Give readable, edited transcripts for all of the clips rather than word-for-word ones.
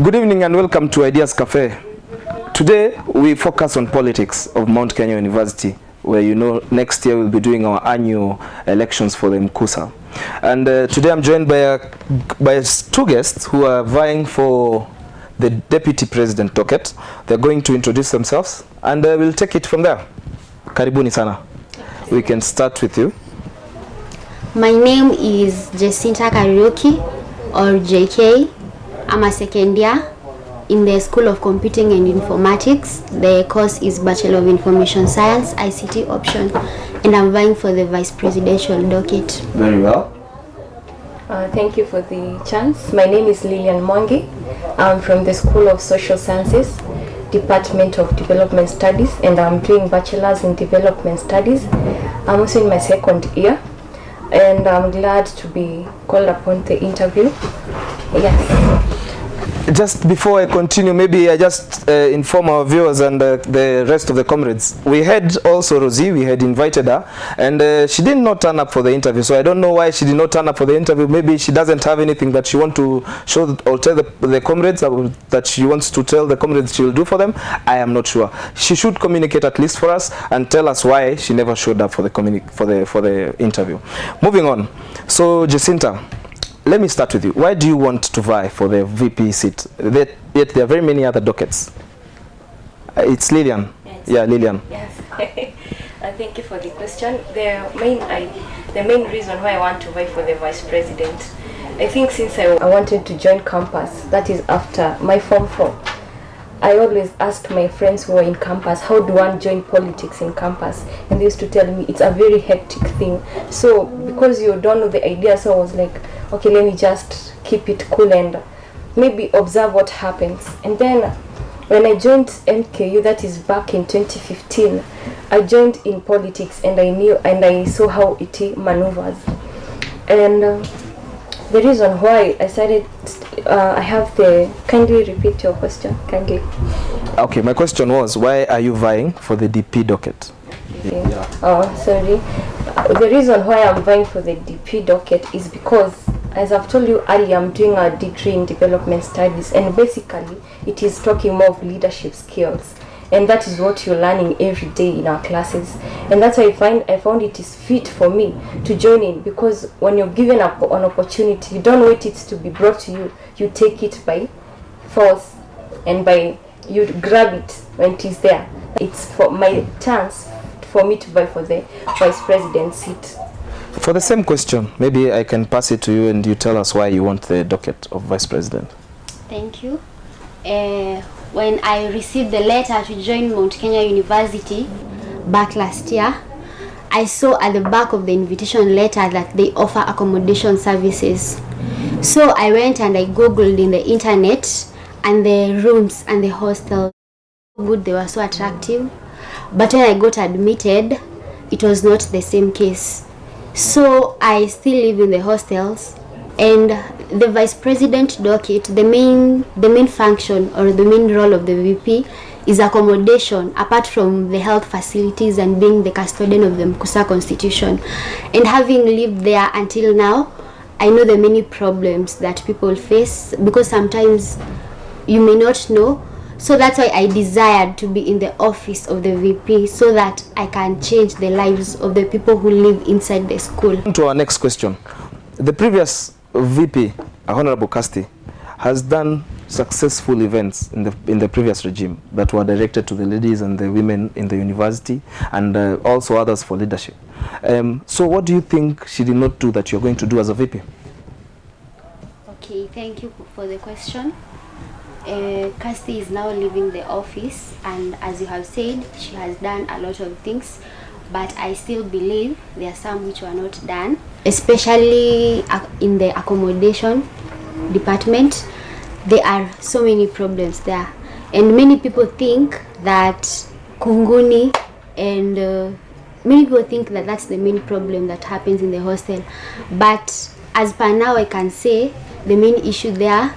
Good evening and welcome to Ideas Cafe. Today we focus on politics of Mount Kenya University, where next year we'll be doing our annual elections for the MKUSA. And today I'm joined by two guests who are vying for the Deputy President docket. They're going to introduce themselves and we'll take it from there. Karibuni sana. We can start with you. My name is Jacinta Kariuki, or JK. I'm a second year in the School of Computing and Informatics. The course is Bachelor of Information Science, ICT option, and I'm vying for the Vice Presidential docket. Very well. Thank you for the chance. My name is Lilian Mwangi. I'm from the School of Social Sciences, Department of Development Studies, and I'm doing Bachelor's in Development Studies. I'm also in my second year, and I'm glad to be called upon the interview. Yes. Just before I continue, maybe I just inform our viewers and the rest of the comrades. We had also Rosie, we had invited her, and she did not turn up for the interview. So I don't know why she did not turn up for the interview. Maybe she doesn't have anything that she wants to show or tell the comrades that she wants to tell the comrades she will do for them. I am not sure. She should communicate at least for us and tell us why she never showed up for the interview. Moving on. So Jacinta, let me start with you. Why do you want to vie for the VP seat? Yet there are very many other dockets. It's Lilian. Yes. Yeah, Lilian. Yes. Thank you for the question. The main reason why I want to vie for the Vice President, I think since I wanted to join campus, that is after my Form 4. I always asked my friends who were in campus, how do one join politics in campus? And they used to tell me it's a very hectic thing. So because you don't know the idea, so I was like, okay, let me just keep it cool and maybe observe what happens. And then when I joined MKU, that is back in 2015, I joined in politics and I saw how it maneuvers. And the reason why I started, kindly repeat your question, kindly. Okay, my question was, why are you vying for the DP docket? Okay. Yeah. Oh, sorry. The reason why I'm vying for the DP docket is because, as I've told you earlier, I'm doing a degree in development studies, and basically it is talking more of leadership skills, and that is what you're learning every day in our classes. And that's why I found it is fit for me to join in, because when you're given an opportunity, you don't wait it to be brought to you. You take it by force, and you grab it when it is there. It's for my chance for me to vie for the Vice President seat. For the same question, maybe I can pass it to you and you tell us why you want the docket of Vice President. Thank you. When I received the letter to join Mount Kenya University back last year, I saw at the back of the invitation letter that they offer accommodation services. So I went and I googled in the internet, and the rooms and the hostels, good, they were so attractive. But when I got admitted, it was not the same case. So I still live in the hostels, and the Vice President docket, the main function or the main role of the VP is accommodation, apart from the health facilities and being the custodian of the MKUSA Constitution. And having lived there until now, I know the many problems that people face, because sometimes you may not know. So that's why I desired to be in the office of the VP, so that I can change the lives of the people who live inside the school. To our next question. The previous VP, Honorable Casti, has done successful events in the previous regime that were directed to the ladies and the women in the university, and also others for leadership. So what do you think she did not do that you're going to do as a VP? Okay, thank you for the question. Casti is now leaving the office, and as you have said, she has done a lot of things, but I still believe there are some which were not done, especially in the accommodation department. There are so many problems there, and many people think that Kunguni, and many people think that that's the main problem that happens in the hostel. But as per now, I can say the main issue there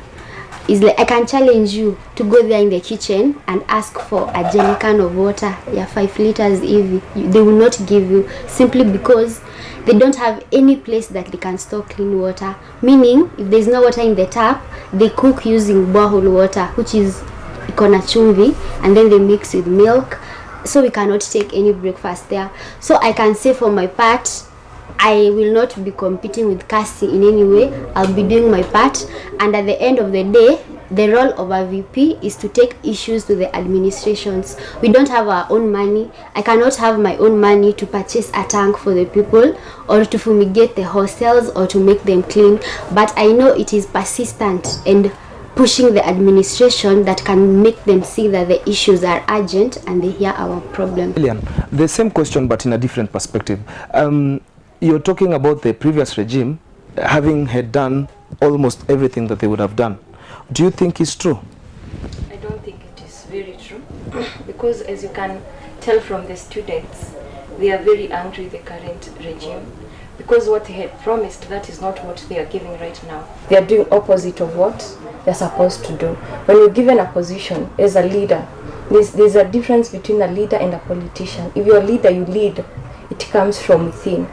is like, I can challenge you to go there in the kitchen and ask for a jerrycan of water, 5 liters, if they will not give you, simply because they don't have any place that they can store clean water. Meaning, if there's no water in the tap, they cook using borehole water, which is ikona chumvi, and then they mix with milk. So we cannot take any breakfast there. So I can say for my part, I will not be competing with Cassie in any way. I'll be doing my part, and at the end of the day, the role of a VP is to take issues to the administrations. We don't have our own money. I cannot have my own money to purchase a tank for the people, or to fumigate the hostels, or to make them clean. But I know it is persistent and pushing the administration that can make them see that the issues are urgent and they hear our problem. Lilian, the same question but in a different perspective. You're talking about the previous regime having had done almost everything that they would have done. Do you think it's true? I don't think it is very true because as you can tell from the students, they are very angry with the current regime because what they had promised, that is not what they are giving right now. They are doing opposite of what they're supposed to do. When you're given a position as a leader, there's a difference between a leader and a politician. If you're a leader, you lead. It comes from within.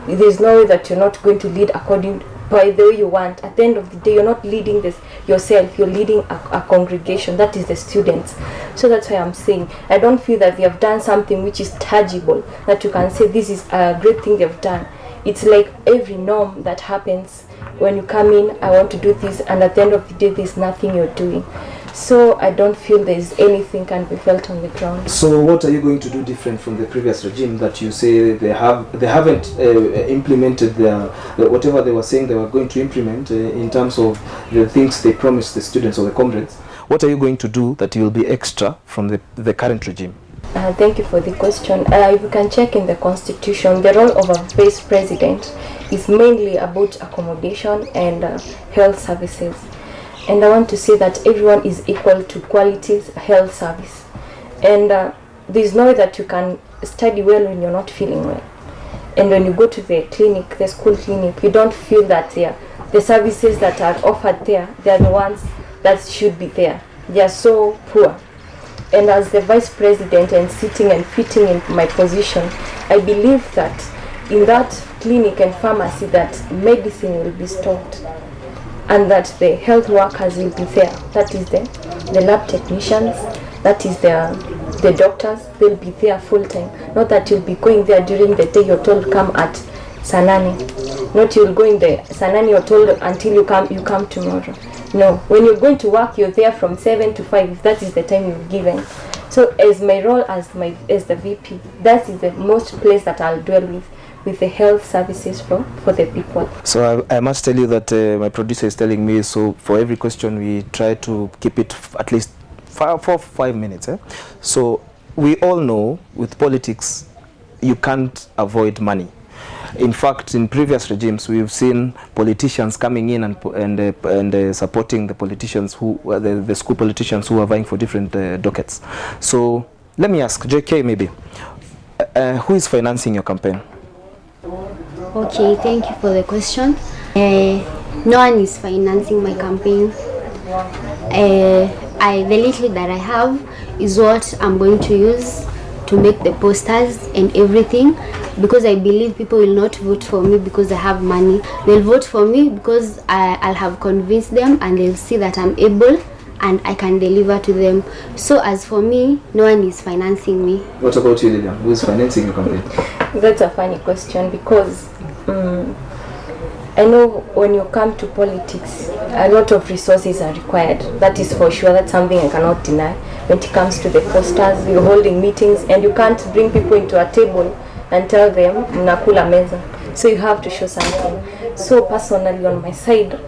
There's no way that you're not going to lead according by the way you want. At the end of the day, you're not leading this yourself, you're leading a congregation, that is the students. So that's why I'm saying I don't feel that they have done something which is tangible, that you can say this is a great thing they've done. It's like every norm that happens when you come in, I want to do this, and at the end of the day there's nothing you're doing. So I don't feel there's anything can be felt on the ground. So what are you going to do different from the previous regime that you say they haven't implemented their whatever they were saying they were going to implement in terms of the things they promised the students or the comrades? What are you going to do that will be extra from the current regime? Thank you for the question. If you can check in the constitution, the role of a vice president is mainly about accommodation and health services. And I want to say that everyone is equal to quality health service. And there's no way that you can study well when you're not feeling well. And when you go to the clinic, the school clinic, you don't feel that the services that are offered there, they are the ones that should be there. They are so poor. And as the vice president and sitting and fitting in my position, I believe that in that clinic and pharmacy that medicine will be stocked, and that the health workers will be there. That is the lab technicians, that is the doctors, they'll be there full time. Not that you'll be going there during the day you're told come at Sanani. Not you'll go in the Sanani you're told until you come tomorrow. No, when you're going to work, you're there from 7 to 5, if that is the time you're given. So as my role as the VP, that is the most place that I'll dwell with the health services for the people. So I must tell you that my producer is telling me, so for every question we try to keep it at least 5 minutes. So we all know with politics you can't avoid money. In fact, in previous regimes we've seen politicians coming in and supporting the politicians who the school politicians who are vying for different dockets. So let me ask JK, maybe who is financing your campaign? Okay, thank you for the question. No one is financing my campaign. The little that I have is what I'm going to use to make the posters and everything, because I believe people will not vote for me because I have money. They'll vote for me because I'll have convinced them, and they'll see that I'm able and I can deliver to them. So as for me, no one is financing me. What about you, Lilian? Who is financing your campaign? That's a funny question because I know when you come to politics, a lot of resources are required. That is for sure. That's something I cannot deny. When it comes to the posters, you're holding meetings and you can't bring people into a table and tell them mnakula meza. So you have to show something. So personally on my side,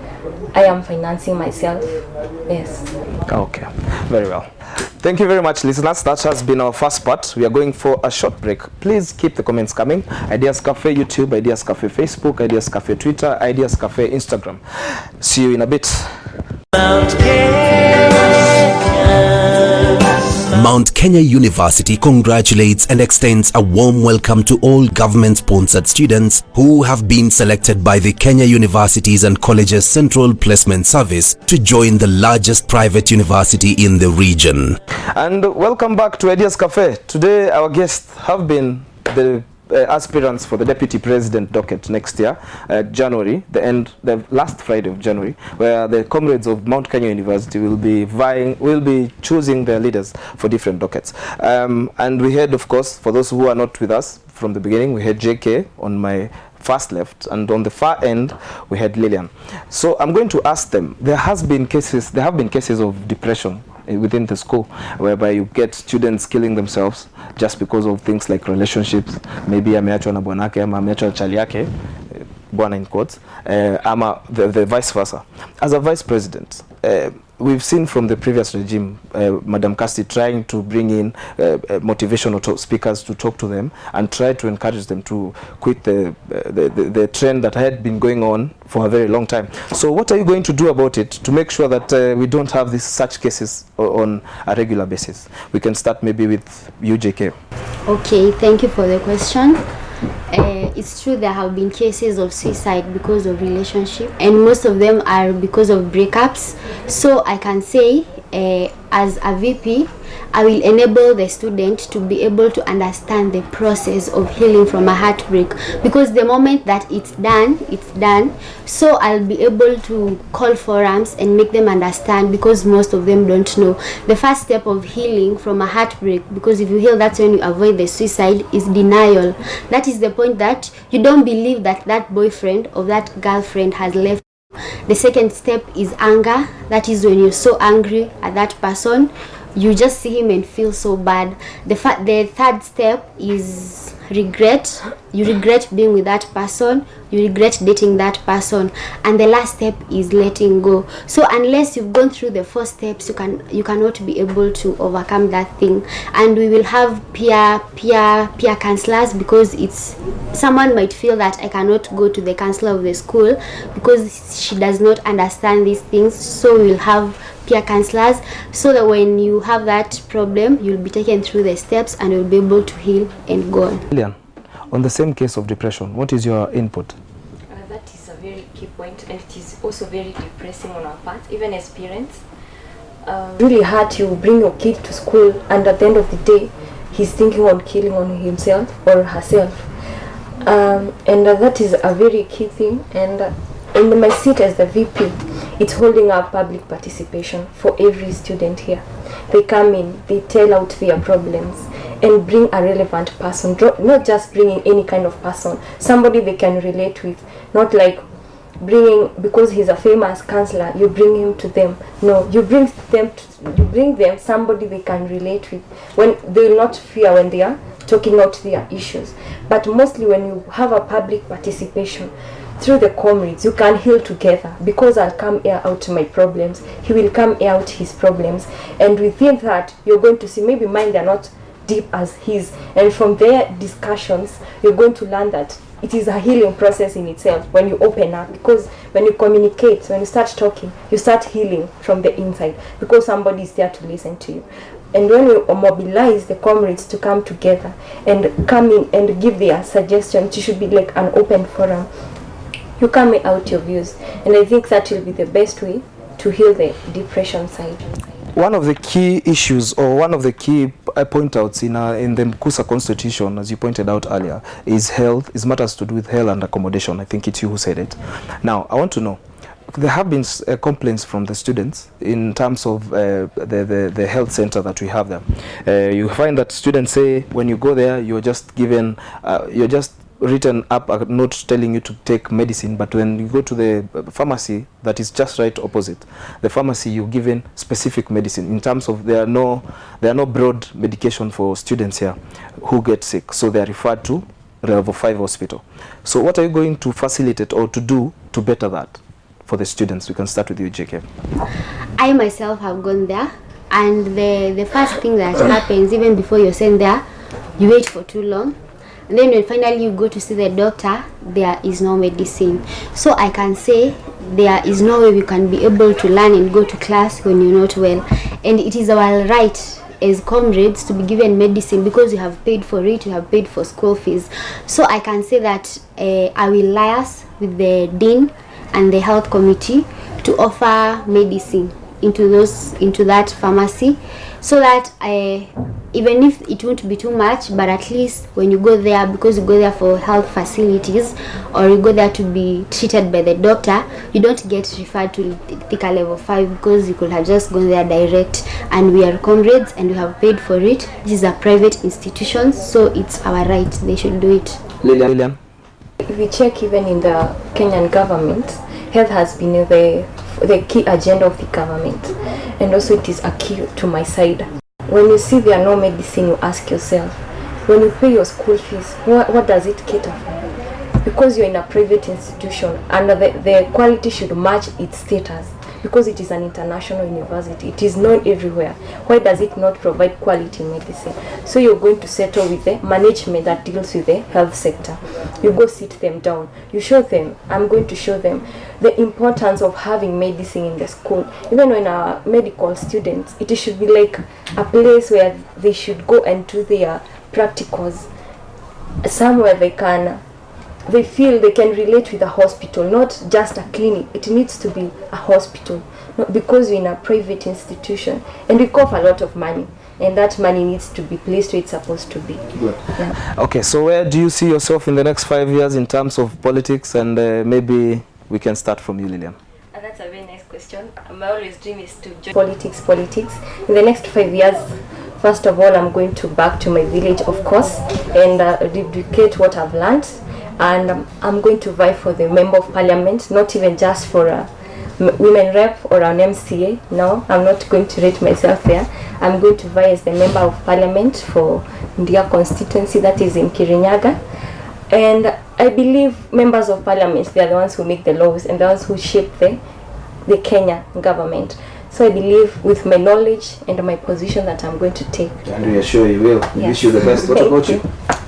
I am financing myself. Yes. Okay, very well. Thank you very much, listeners. That has been our first part. We are going for a short break. Please keep the comments coming. Ideas Cafe YouTube, Ideas Cafe Facebook, Ideas Cafe Twitter, Ideas Cafe Instagram. See you in a bit. Mount Kenya University congratulates and extends a warm welcome to all government-sponsored students who have been selected by the Kenya Universities and Colleges Central Placement Service to join the largest private university in the region. And welcome back to Ideas Cafe. Today our guests have been the aspirants for the deputy president docket next year, January, the last Friday of January, where the comrades of Mount Kenya University will be choosing their leaders for different dockets. And we had, of course, for those who are not with us from the beginning, we had JK on my first left, and on the far end we had Lillian. So I'm going to ask them. There have been cases of depression within the school, whereby you get students killing themselves just because of things like relationships. Maybe ameachwa na bwanake ama ameachwa na chali yake, bwana in quotes, ama the vice versa. As a vice president, we've seen from the previous regime, Madam Casti trying to bring in motivational speakers to talk to them and try to encourage them to quit the trend that had been going on for a very long time. So what are you going to do about it to make sure that we don't have such cases on a regular basis? We can start maybe with UJK. Okay, thank you for the question. It's true there have been cases of suicide because of relationship, and most of them are because of breakups. So I can say, as a VP, I will enable the student to be able to understand the process of healing from a heartbreak, because the moment that it's done, it's done. So I'll be able to call forums and make them understand, because most of them don't know. The first step of healing from a heartbreak, because if you heal, that's when you avoid the suicide, is denial. That is the point that you don't believe that that boyfriend or that girlfriend has left. The second step is anger. That is when you're so angry at that person, you just see him and feel so bad. The third step is regret. You regret being with that person, you regret dating that person, and the last step is letting go. So unless you've gone through the 4 steps, you cannot be able to overcome that thing. And we will have peer counselors, because it's someone might feel that I cannot go to the counselor of the school because she does not understand these things. So we will have peer counselors, so that when you have that problem, you'll be taken through the steps and you'll be able to heal and go on. Lillian, on the same case of depression, what is your input? That is a very key point, and it is also very depressing on our part, even as parents. Really hard, you bring your kid to school and at the end of the day he's thinking on killing on himself or herself, and that is a very key thing. And in my seat as the VP, it's holding up public participation for every student here. They come in, they tell out their problems and bring a relevant person, not just bringing any kind of person, somebody they can relate with, not like bringing, because he's a famous counselor, you bring him to them. No, you bring them somebody they can relate with, when they will not fear when they are talking out their issues. But mostly when you have a public participation through the comrades, you can heal together, because I'll come air out my problems, he will come air out his problems, and within that you're going to see maybe mine they're not deep as his, and from their discussions you're going to learn that it is a healing process in itself when you open up, because when you communicate, when you start talking, you start healing from the inside, because somebody is there to listen to you. And when we mobilize the comrades to come together and come in and give their suggestions, it should be like an open forum. You come out your views, and I think that will be the best way to heal the depression side. One of the key issues, or one of the key point outs in the Mkusa constitution, as you pointed out earlier, is health, is matters to do with health and accommodation. I think it's you who said it. Now, I want to know, there have been complaints from the students in terms of the health center that we have there. You find that students say when you go there, you're just given, you're just written up a note telling you to take medicine, but when you go to the pharmacy that is just right opposite the pharmacy, you're given specific medicine. In terms of there are no broad medication for students here who get sick, so they are referred to level 5 hospital. So what are you going to facilitate or to do to better that for the students? We can start with you, JK. I myself have gone there, and the first thing that happens, even before you're sent there, you wait for too long. And then when finally you go to see the doctor, there is no medicine. So I can say there is no way we can be able to learn and go to class when you're not well. And it is our right as comrades to be given medicine, because you have paid for it, you have paid for school fees. So I can say that I will liaise with the dean and the health committee to offer medicine into that pharmacy, so that even if it won't be too much, but at least when you go there, because you go there for health facilities or you go there to be treated by the doctor, you don't get referred to Thika level 5 because you could have just gone there direct. And we are comrades and we have paid for it. This is a private institution, so it's our right. They should do it. Lilian. If we check even in the Kenyan government, health has been the key agenda of the government, and also it is a key to my side. When you see there are no medicine, you ask yourself, when you pay your school fees, what does it cater for? Because you're in a private institution and the quality should match its status. Because it is an international university, it is known everywhere. Why does it not provide quality medicine? So you're going to settle with the management that deals with the health sector. You go sit them down, you show them, I'm going to show them the importance of having medicine in the school. Even when our medical students, it should be like a place where they should go and do their practicals, somewhere they feel they can relate with a hospital, not just a clinic. It needs to be a hospital, because we're in a private institution and we cost a lot of money, and that money needs to be placed where it's supposed to be. Good. Yeah. Okay, so where do you see yourself in the next 5 years in terms of politics? And maybe we can start from you, Lilian. That's a very nice question. My always dream is to join politics. In the next 5 years, first of all, I'm going to back to my village, of course, and duplicate what I've learned. And I'm going to vie for the member of parliament, not even just for a women rep or an MCA. No, I'm not going to rate myself there. I'm going to vie as the member of parliament for Ndia constituency, that is in Kirinyaga. And I believe members of parliament, they are the ones who make the laws and the ones who shape the Kenya government. So I believe with my knowledge and my position that I'm going to take. And we are sure you will. We wish you the best. What about you?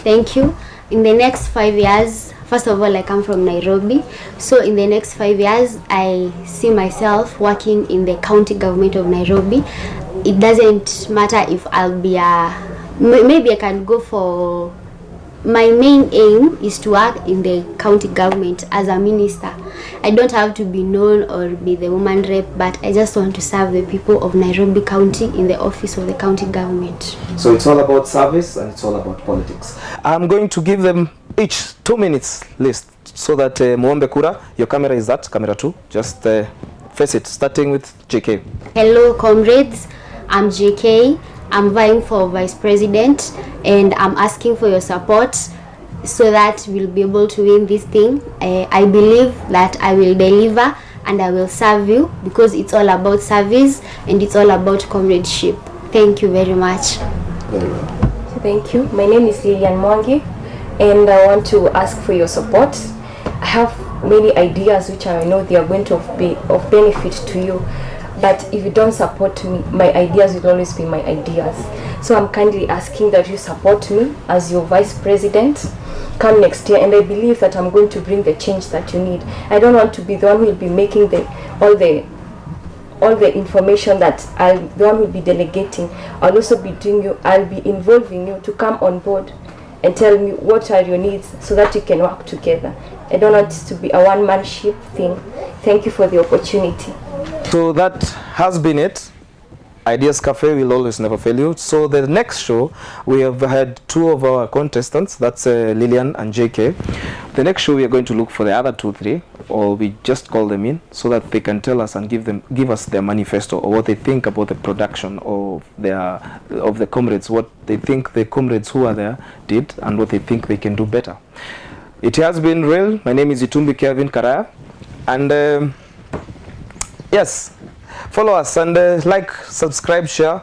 Thank you. In the next 5 years, first of all, I come from Nairobi. So in the next 5 years, I see myself working in the county government of Nairobi. It doesn't matter if I'll be maybe I can go for, my main aim is to work in the county government as a minister. I don't have to be known or be the woman rep, but I just want to serve the people of Nairobi County in the office of the county government. So it's all about service and it's all about politics. I'm going to give them each 2 minutes list so that Muombe Kura, your camera is that, camera 2, just face it, starting with JK. Hello comrades, I'm JK. I'm vying for vice president and I'm asking for your support so that we'll be able to win this thing. I believe that I will deliver and I will serve you, because it's all about service and it's all about comradeship. Thank you very much. Very well. Thank you. My name is Lilian Mwangi and I want to ask for your support. I have many ideas which I know they are going to be of benefit to you. But if you don't support me, my ideas will always be my ideas. So I'm kindly asking that you support me as your vice president come next year, and I believe that I'm going to bring the change that you need. I don't want to be the one who will be making all the information that the one who will be delegating. I'll also be I'll be involving you to come on board and tell me what are your needs so that you can work together. I don't want it to be a one-man ship thing. Thank you for the opportunity. So that has been it. Ideas Cafe will always never fail you. So the next show, we have had 2 of our contestants, that's Lilian and JK. The next show we are going to look for the other 2, 3, or we just call them in so that they can tell us and give us their manifesto or what they think about the production of the comrades, what they think the comrades who are there did and what they think they can do better. It has been real. My name is Itumbi Kevin Karaya, and yes, follow us and like, subscribe, share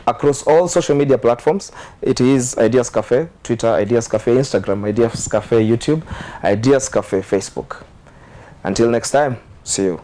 across all social media platforms. It is Ideas Cafe, Twitter, Ideas Cafe, Instagram, Ideas Cafe, YouTube, Ideas Cafe, Facebook. Until next time, see you.